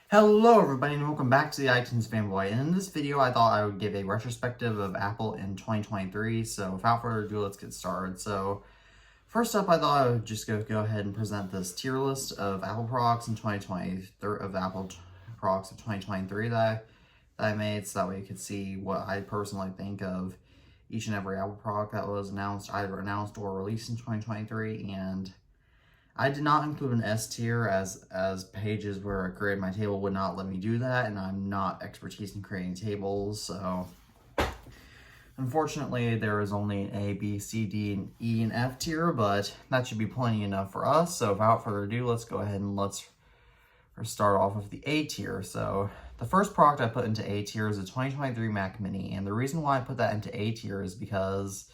Hello everybody and welcome back to the iTunes Fanboy. And in this video I thought I would give a retrospective of Apple in 2023. So without further ado, let's get started. So first up, I thought I would just go ahead and present this tier list of Apple products in 2020, of Apple products of 2023 that I made, so that way you could see what I personally think of each and every Apple product that was either announced or released in 2023. And I did not include an S tier as pages where I created my table would not let me do that, and I'm not expertise in creating tables, so unfortunately there is only an A, B, C, D, and E, and F tier, but that should be plenty enough for us. So without further ado, let's go ahead and let's start off with the A tier. So the first product I put into A tier is a 2023 Mac Mini, and the reason why I put that into A tier is because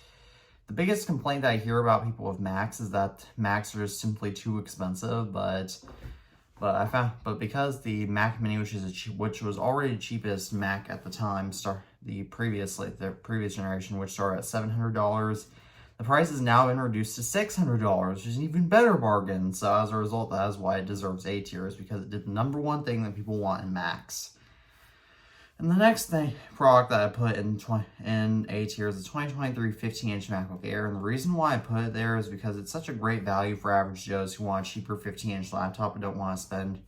the biggest complaint that I hear about people with Macs is that Macs are just simply too expensive, but because the Mac Mini, which was already the cheapest Mac at the time, the previous generation, which started at $700, the price has now been reduced to $600, which is an even better bargain. So as a result, that is why it deserves A tier, is because it did the number one thing that people want in Macs. And the next product that I put in A tier is the 2023 15-inch MacBook Air. And the reason why I put it there is because it's such a great value for average Joes who want a cheaper 15-inch laptop and don't want to spend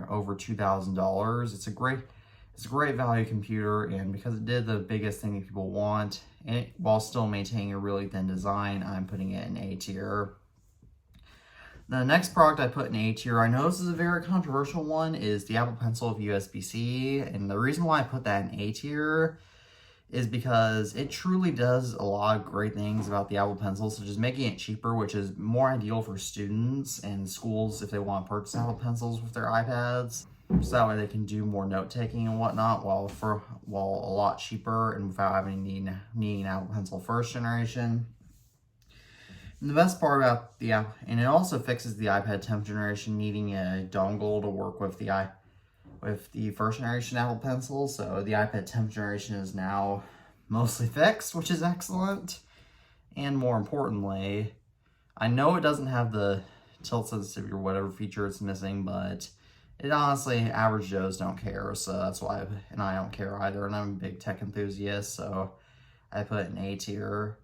over $2,000. It's a great value computer, and because it did the biggest thing that people want, and while still maintaining a really thin design, I'm putting it in A tier. The next product I put in A tier, I know this is a very controversial one, is the Apple Pencil with USB-C. And the reason why I put that in A tier is because it truly does a lot of great things about the Apple Pencil, such as making it cheaper, which is more ideal for students and schools if they want to purchase Apple Pencils with their iPads. So that way they can do more note-taking and whatnot, while a lot cheaper and without needing an Apple Pencil first generation. And the best part about the app, and it also fixes the iPad 10th generation needing a dongle to work with the first generation Apple Pencil. So the iPad 10th generation is now mostly fixed, which is excellent. And more importantly, I know it doesn't have the tilt sensitivity or whatever feature it's missing, but it honestly, average Joes don't care. So that's why, and I don't care either. And I'm a big tech enthusiast, so I put it in A tier.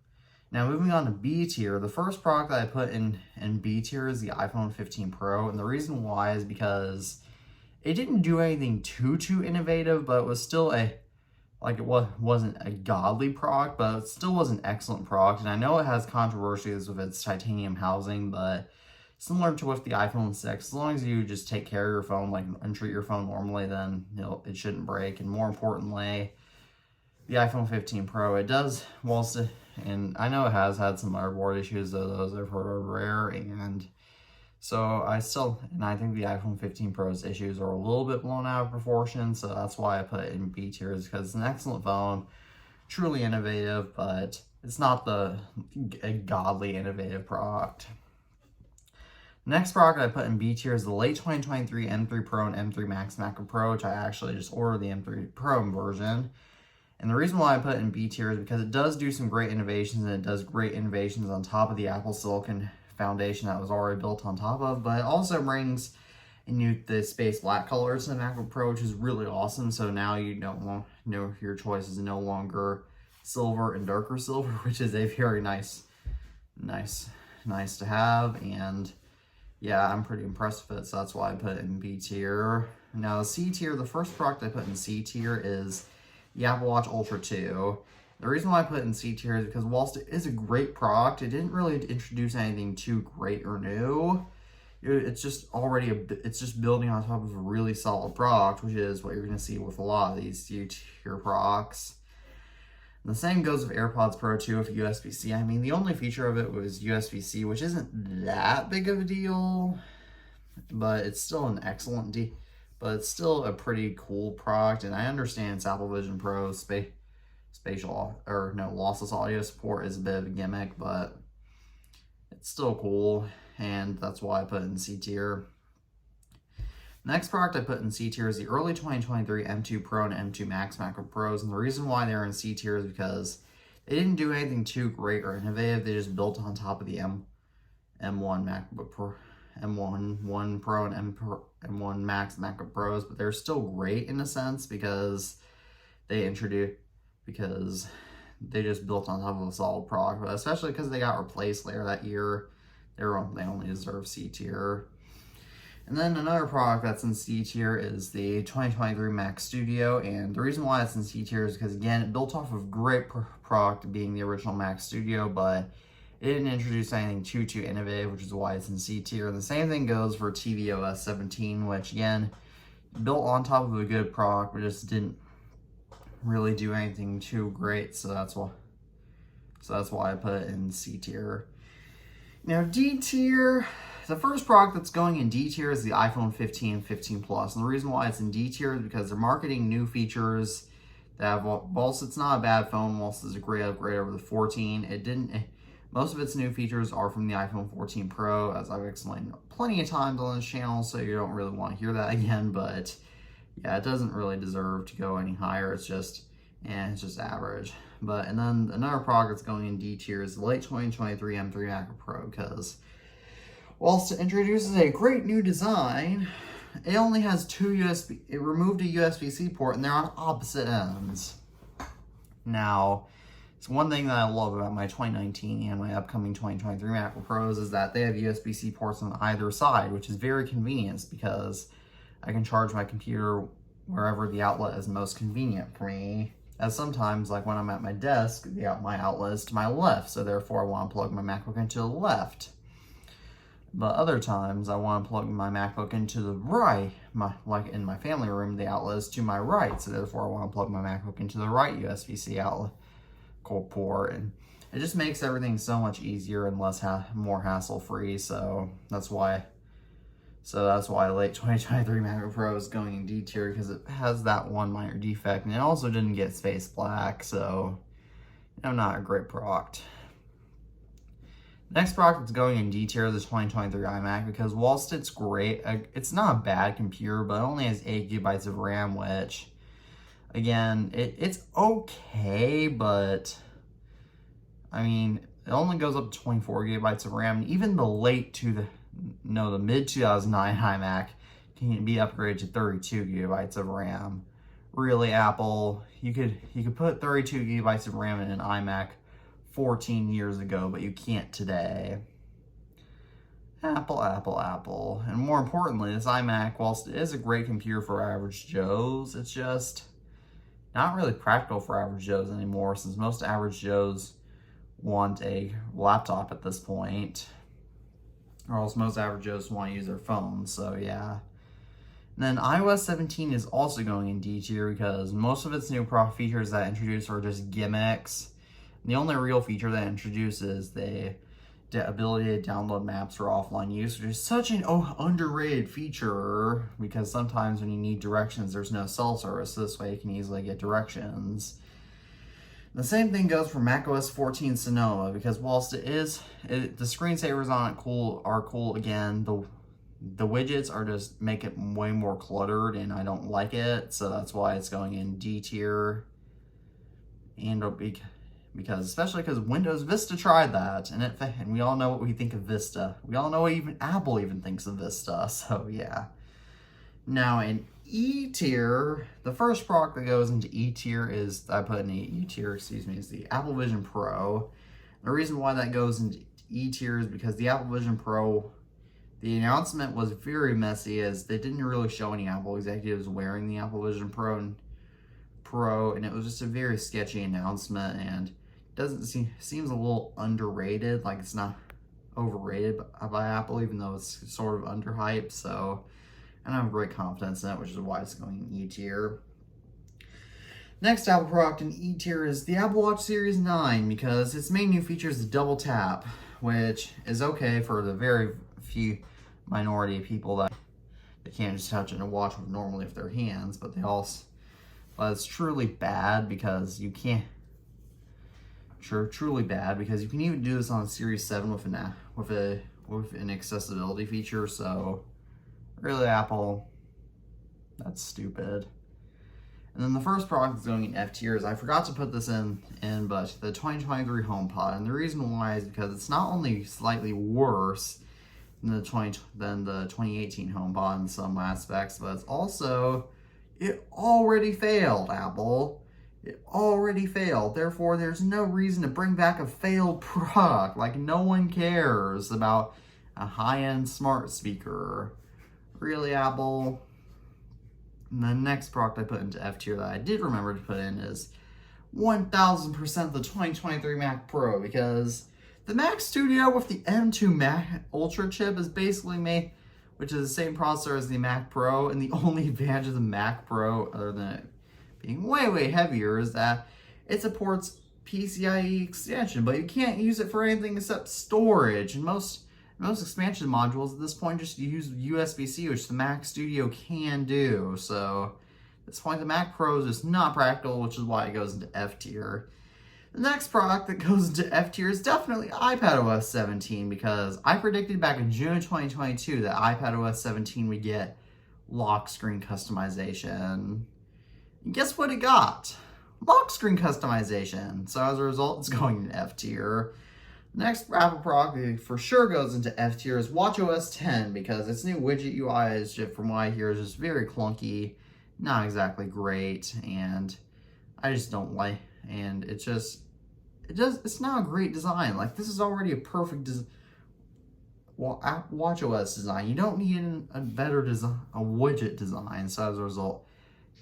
Now moving on to B tier, the first product that I put in B tier is the iPhone 15 Pro, and the reason why is because it didn't do anything too innovative, but it was still wasn't a godly product, but it still was an excellent product. And I know it has controversies with its titanium housing, but similar to with the iPhone 6, as long as you just take care of your phone and treat your phone normally, then it shouldn't break. And more importantly, the iPhone 15 Pro, it does, and I know it has had some motherboard issues, though those I've heard are rare, and so I think the iPhone 15 Pro's issues are a little bit blown out of proportion, so that's why I put it in B tier, because it's an excellent phone, truly innovative, but it's not a godly innovative product. Next product I put in B tier is the late 2023 M3 Pro and M3 Max MacBook Pro, which I actually just ordered the M3 Pro version. And the reason why I put it in B tier is because it does do some great innovations, and it does great innovations on top of the Apple Silicon foundation that was already built on top of, but it also brings the space black colors in the MacBook Pro, which is really awesome. So now you don't know your choice is no longer silver and darker silver, which is a very nice to have. And yeah, I'm pretty impressed with it, so that's why I put it in B tier. Now C tier, the first product I put in C tier is the Apple Watch Ultra 2. The reason why I put it in C tier is because whilst it is a great product, it didn't really introduce anything too great or new. It's just building on top of a really solid product, which is what you're going to see with a lot of these C tier products. And the same goes with AirPods Pro 2 with USB-C. I mean, the only feature of it was USB-C, which isn't that big of a deal, but it's still an excellent but it's still a pretty cool product. And I understand it's Apple Vision Pro lossless audio support is a bit of a gimmick, but it's still cool, and that's why I put it in C tier. Next product I put in C tier is the early 2023 M2 Pro and M2 Max MacBook Pros, and the reason why they're in C tier is because they didn't do anything too great or innovative. They just built on top of the M1 MacBook Pro M1 Pro and M1 Max MacBook Pros, but they're still great in a sense because they just built on top of a solid product, but especially because they got replaced later that year, they only deserve C tier. And then another product that's in C tier is the 2023 Mac Studio, and the reason why it's in C tier is because, again, it built off of great product being the original Mac Studio, but it didn't introduce anything too innovative, which is why it's in C tier. And the same thing goes for tvOS 17, which, again, built on top of a good product, but just didn't really do anything too great, so that's why I put it in C tier. Now, D tier, the first product that's going in D tier is the iPhone 15 and 15 Plus. And the reason why it's in D tier is because they're marketing new features that have, whilst it's not a bad phone, whilst it's a great upgrade over the 14, most of its new features are from the iPhone 14 Pro, as I've explained plenty of times on this channel, so you don't really want to hear that again, but yeah, it doesn't really deserve to go any higher. It's just average. And then another product that's going in D tier is the late 2023 M3 MacBook Pro, because whilst it introduces a great new design, it only has it removed a USB-C port and they're on opposite ends. Now, it's one thing that I love about my 2019 and my upcoming 2023 MacBook Pros is that they have USB-C ports on either side, which is very convenient because I can charge my computer wherever the outlet is most convenient for me. As sometimes, like when I'm at my desk, my outlet is to my left, so therefore I want to plug my MacBook into the left. But other times, I want to plug my MacBook into the right. Like in my family room, the outlet is to my right, so therefore I want to plug my MacBook into the right USB-C outlet port. And it just makes everything so much easier and more hassle-free, so that's why late 2023 MacBook Pro is going in D tier, because it has that one minor defect, and it also didn't get space black, so not a great product. Next product that's going in D tier is the 2023 iMac, because whilst it's great, it's not a bad computer, but it only has 8 GB of RAM, which, again, it's okay, but I mean, it only goes up to 24 GB of RAM, and even the mid 2009 iMac can be upgraded to 32 GB of RAM. Really, Apple, you could put 32 GB of RAM in an iMac 14 years ago, but you can't today. Apple. And more importantly, this iMac, whilst it is a great computer for average Joes, it's just not really practical for average Joes anymore, since most average Joes want a laptop at this point, or else most average Joes want to use their phones, so yeah. And then iOS 17 is also going in D tier because most of its new features that introduce are just gimmicks. The only real feature that introduces the ability to download maps for offline use, which is such an underrated feature, because sometimes when you need directions, there's no cell service. This way you can easily get directions. The same thing goes for macOS 14 Sonoma, because whilst the screensavers on it are cool, again, the widgets make it way more cluttered, and I don't like it, so that's why it's going in D tier. Because especially because Windows Vista tried that, and we all know what we think of Vista. We all know what Apple even thinks of Vista, so yeah. Now in E tier, the first product that goes into E tier is the Apple Vision Pro. The reason why that goes into E tier is because the Apple Vision Pro, the announcement was very messy, as they didn't really show any Apple executives wearing the Apple Vision Pro, and it was just a very sketchy announcement, and seems a little underrated. Like, it's not overrated by Apple, even though it's sort of underhyped, so I don't have great confidence in it, which is why it's going in E tier. Next Apple product in E tier is the Apple Watch Series 9, because its main new feature is the double tap, which is okay for the very few minority of people that they can't just touch a watch normally with their hands, but it's truly bad because you can't. Truly bad because you can even do this on Series 7 with an accessibility feature. So really, Apple, that's stupid. And then the first product that's going in F tier is, I forgot to put this in, but the 2023 HomePod. And the reason why is because it's not only slightly worse than the 2018 HomePod in some aspects, but it's also, it already failed, Apple. It already failed. Therefore, there's no reason to bring back a failed product. Like, no one cares about a high-end smart speaker. Really, Apple? And the next product I put into F tier that I did remember to put in is 1000% the 2023 Mac Pro, because the Mac Studio with the M2 Mac Ultra chip is basically made, which is the same processor as the Mac Pro, and the only advantage of the Mac Pro, other than it being way, way heavier, is that it supports PCIe extension, but you can't use it for anything except storage, and most expansion modules at this point just use USB-C, which the Mac Studio can do. So at this point, the Mac Pro is just not practical, which is why it goes into F tier. The next product that goes into F tier is definitely iPadOS 17, because I predicted back in June 2022 that iPadOS 17 would get lock screen customization. And guess what it got? Lock screen customization. So as a result, it's going into F tier. The next Apple product that for sure goes into F tier is watchOS 10, because its new widget UI is, from what I hear, is just very clunky, not exactly great, and I just don't like. And it's not a great design. Like, this is already a perfect watchOS design. You don't need a better design, a widget design. So as a result,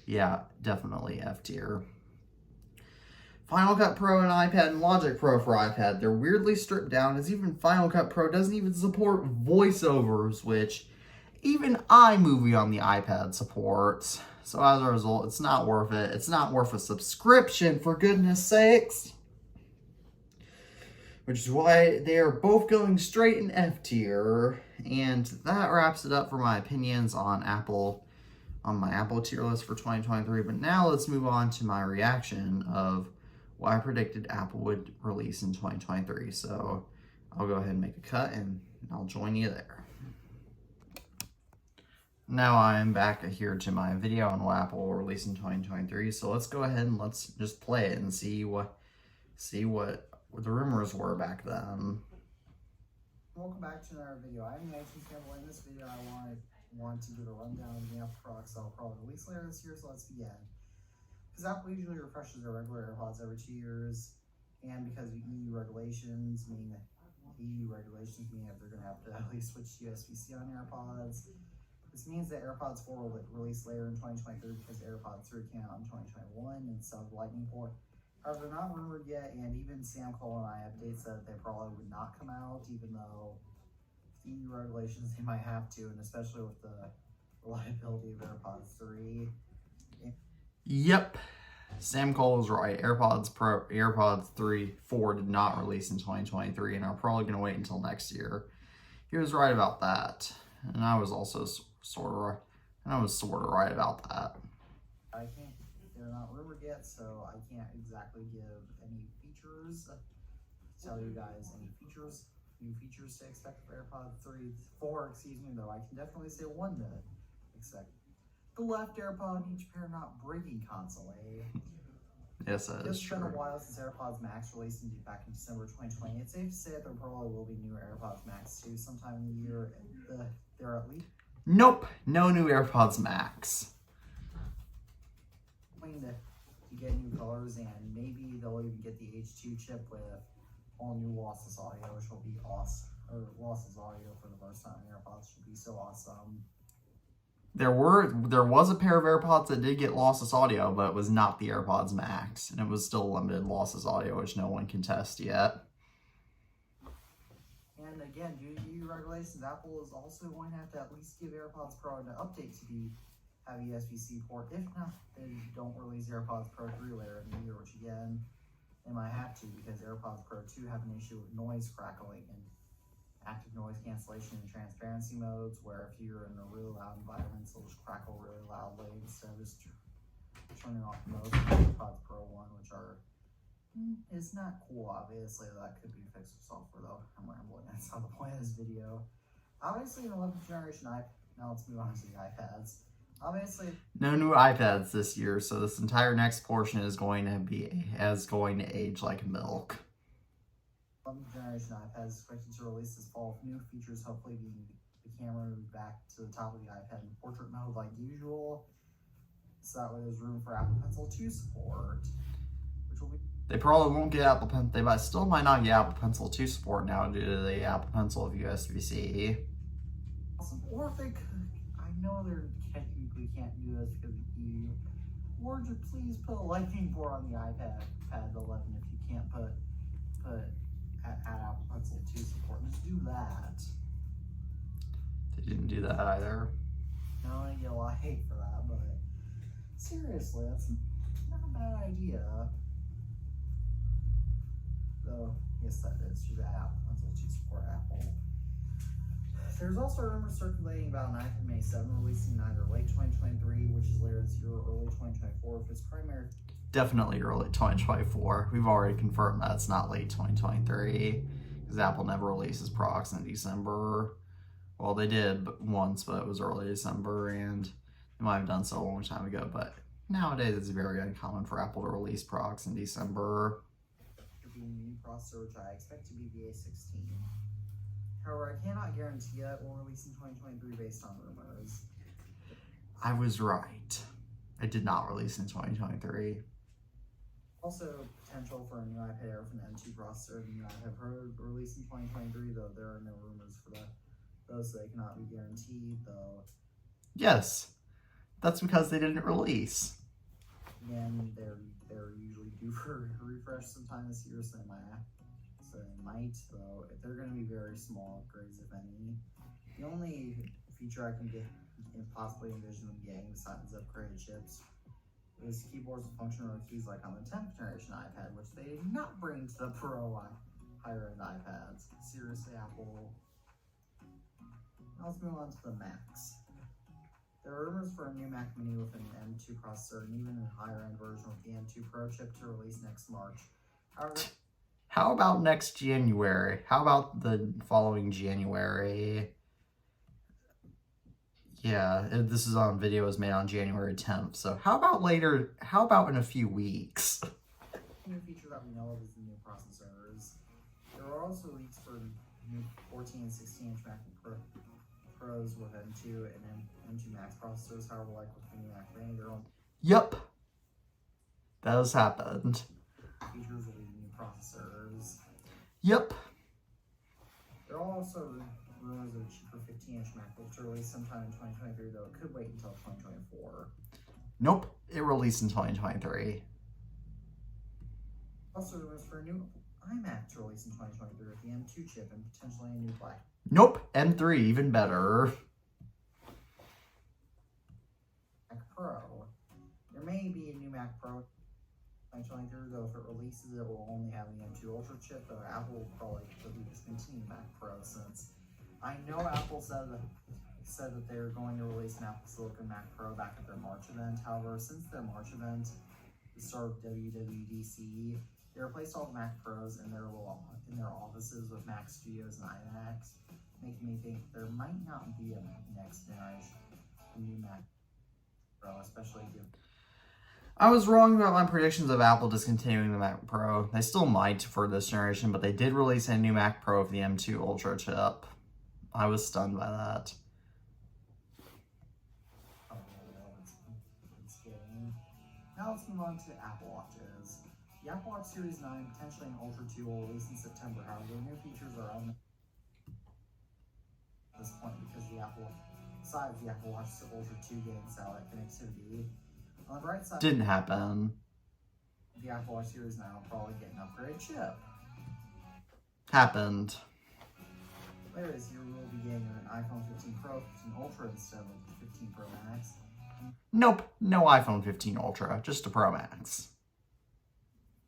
yeah, definitely F tier. Final Cut Pro and iPad and Logic Pro for iPad, they're weirdly stripped down, as even Final Cut Pro doesn't even support voiceovers, which even iMovie on the iPad supports. So as a result, it's not worth it. It's not worth a subscription, for goodness sakes. Which is why they are both going straight in F tier. And that wraps it up for my opinions on my Apple tier list for 2023. But now let's move on to my reaction of what I predicted Apple would release in 2023. So I'll go ahead and make a cut and I'll join you there. Now I'm back here to my video on what Apple will release in 2023. So let's go ahead and let's just play it and see what the rumors were back then. Welcome back to another video. I'm Nathan Campbell. In this video, I want to give a rundown of the Apple products that will probably release later this year. So let's begin. Because Apple usually refreshes their regular AirPods every 2 years, and because of EU regulations mean that they're going to have to at least switch to USB-C on AirPods. This means that AirPods 4 will release later in 2023 because AirPods 3 came out in 2021 instead of the Lightning port. However, they're not rumored yet, and even Sam Cole and I updates that they probably would not come out, even though with EU regulations they might have to, and especially with the reliability of AirPods 3. Yep, Sam Cole was right. AirPods 4 did not release in 2023 and are probably going to wait until next year. He was right about that, and I was also sort of right about that. They're not rumored yet, so I can't exactly give any features, tell you guys any new features to expect for AirPods 4, though I can definitely say one to expect. The left AirPod in each pair not breaking console, eh? Yes, that is true. It's been a while since AirPods Max released back in December 2020. It's safe to say that there probably will be new AirPods Max too sometime in the year. They're at least... Nope, no new AirPods Max. To get new colors, and maybe they'll even get the H2 chip with all new lossless audio, which will be awesome. Or lossless audio for the first time in AirPods should be so awesome. There was a pair of AirPods that did get lossless audio, but it was not the AirPods Max, and it was still limited lossless audio, which no one can test yet. And again, due to EU regulations, Apple is also going to have to at least give AirPods Pro an update to have a USB-C port. If not, they don't release AirPods Pro 3 later in the year, which again, they might have to, because AirPods Pro 2 have an issue with noise crackling and active noise cancellation and transparency modes, where if you're in a really loud environment, it'll just crackle really loudly instead of just turning off the modes of AirPods Pro 1, which are, it's not cool, obviously. That could be fixed with software, though. I'm rambling. That's not the point of this video. Obviously, an 11th generation iPad. Now let's move on to the iPads. Obviously, no new iPads this year, so this entire next portion is going to age like milk. 11th generation iPad is expected to release this fall with new features, hopefully being the camera moved back to the top of the iPad in portrait mode like usual. So that way there's room for Apple Pencil 2 support, which will be... They probably won't get Apple Pencil. They still might not get Apple Pencil 2 support now due to the Apple Pencil of USB-C. Awesome. Or if they could, I know they technically can't do this because of the EU. Or just please put a Lightning port on the iPad 11 if you can't put add Apple Pencil 2 support. Just do that. They didn't do that either. No, I get a lot of hate for that, but seriously, that's not a bad idea. Though, yes, that is. Should add Apple Pencil 2 support Apple. There's also rumors circulating about an iPad May 7 releasing either late 2023, which is later this year, or early 2024 if its primary... Definitely early 2024. We've already confirmed that it's not late 2023 because Apple never releases products in December. Well, they did once, but it was early December, and they might have done so a long time ago. But nowadays, it's very uncommon for Apple to release products in December. Being new processor, which I expect to be the A16. However, I cannot guarantee it will release in 2023 based on rumors. I was right. It did not release in 2023. Also, potential for a new iPad Air from the M2 processor and the new iPad Pro release in 2023, though there are no rumors for that. Those they cannot be guaranteed, though. Yes, that's because they didn't release. Again, they're usually due for a refresh sometime this year, so they might, though they're going to be very small upgrades, if any. The only feature I can get and possibly envision them getting besides upgraded chips is keyboards and functional keys like on the 10th generation iPad, which they did not bring to the Pro higher-end iPads. Seriously, Apple. Now let's move on to the Macs. There are rumors for a new Mac Mini with an M2 processor and even a higher-end version with the M2 Pro chip to release next March. However, how about next January? How about the following January? Yeah, this is on video. It was made on January 10th. So how about later? How about in a few weeks? A new feature that we know of is the new processors. There are also leaks for new 14 and 16-inch MacBook Pros with M2 and M2 Max processors. However, like with the new Mac Mini, their own Yep, that has happened. features will be the new processors. Yep. There are also rumors of a cheaper 15-inch MacBook to release sometime in 2023, though it could wait until 2024. Nope, it released in 2023. Also rumors for a new iMac to release in 2023 with the M2 chip and potentially a new black. Nope, M3, even better. Mac Pro. There may be a new Mac Pro 2023, though if it releases it will only have the M2 Ultra chip, though Apple will probably discontinue Mac Pro since I know Apple said that they were going to release an Apple Silicon Mac Pro back at their March event. However, since their March event, the start of WWDC, they replaced all the Mac Pros in their offices with Mac Studios and iMacs, making me think there might not be a next generation new Mac Pro, especially given. I was wrong about my predictions of Apple discontinuing the Mac Pro. They still might for this generation, but they did release a new Mac Pro with the M2 Ultra chip. I was stunned by that. Now let's move on to Apple Watches. The Apple Watch Series 9, potentially an Ultra 2, will release in September. However, new features are on at this point because besides the Apple Watch Ultra 2 getting satellite connectivity. On the bright side, Didn't happen. the Apple Watch Series 9 will probably get an upgraded chip. Happened. Later this year, we will be getting an iPhone 15 Pro, 15 Ultra instead of the 15 Pro Max. Nope, no iPhone 15 Ultra, just a Pro Max.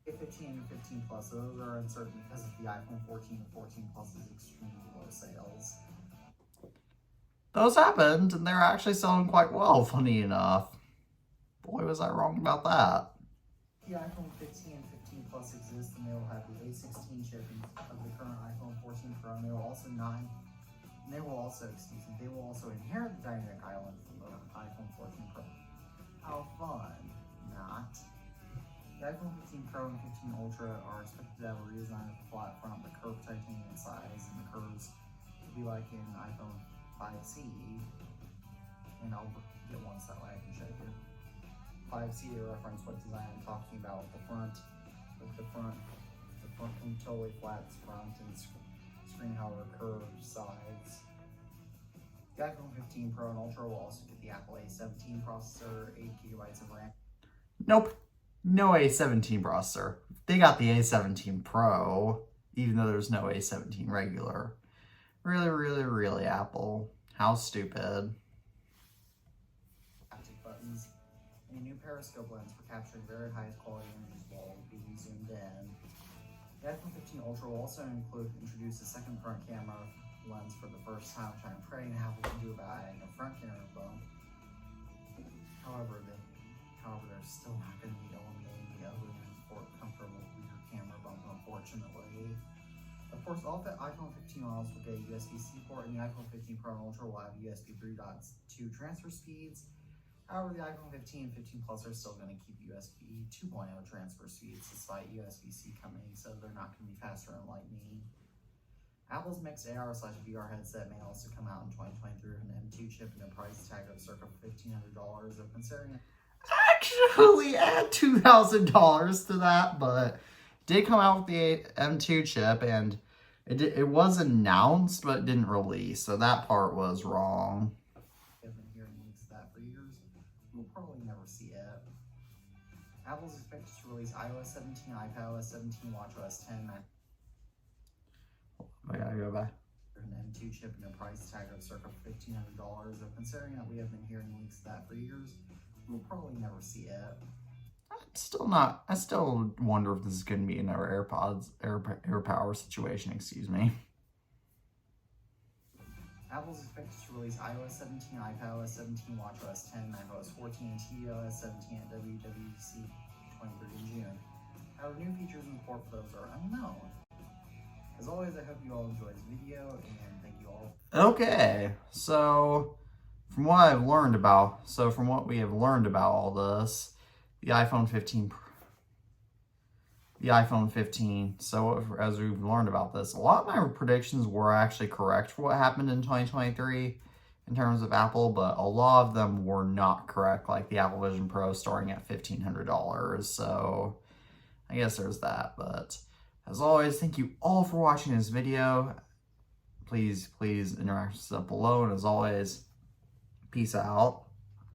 15 and 15 Plus, those are uncertain because of the iPhone 14 and 14 Plus is extremely low sales. Those happened, and they're actually selling quite well, funny enough. Boy, was I wrong about that. The iPhone 15 and 15 Plus exist, and they will have the A16 chip of the current iPhone 14 Pro, and they will also inherit the dynamic island from the iPhone 14 Pro. How fun, not. The iPhone 15 Pro and 15 Ultra are expected to have a redesign of the flat front, the curved titanium sides, and the curves will be like in iPhone 5C. And I'll get one so that way I can show you. 5C to reference what design I'm talking about. The front can totally flat front and screen however curved sides. The iPhone 15 Pro and Ultra will also get the Apple A17 processor, 8 GB of RAM. Nope, no A17 processor. They got the A17 Pro, even though there's no A17 regular. Really, really, really, Apple. How stupid. Buttons and a new periscope lens for capturing very highest quality images while being zoomed in. The iPhone 15 Ultra will also introduce a second front camera lens for the first time, which I'm praying Apple can do about adding a front camera bump. However, they're still not going to be eliminating the ugly and comfortable rear camera bump, unfortunately. Of course, all the iPhone 15 models will get a USB-C port, and the iPhone 15 Pro and Ultra will have USB 3.2 transfer speeds. However, the iPhone 15 and 15 Plus are still going to keep USB 2.0 transfer speeds despite USB-C coming, so they're not going to be faster than Lightning. Apple's mixed AR/VR headset may also come out in 2023 with an M2 chip and a price tag of circa $1,500. Of considering Actually, add $2,000 to that, but did come out with the M2 chip, and it was announced, but it didn't release, so that part was wrong. I've been hearing leaks of that for years. We'll probably never see it. Apple's expected to release iOS 17, iPadOS 17, watchOS 10, I gotta go back. an M2 chip and a price tag of circa $1,500. Of considering that we have been hearing leaks of that for years, we'll probably never see it. I still wonder if this is going to be another AirPower situation, excuse me. Apple's expected to release iOS 17, iPadOS 17, watchOS 10, macOS 14, and tvOS 17 at WWDC 23 in June. However, new features and support for those are unknown. As always, I hope you all enjoyed this video, and thank you all. Okay, so from what we have learned about all this, the iPhone 15, so as we've learned about this, a lot of my predictions were actually correct for what happened in 2023 in terms of Apple, but a lot of them were not correct, like the Apple Vision Pro starting at $1,500, so I guess there's that. But as always, thank you all for watching this video. Please interact with us below, and as always, peace out.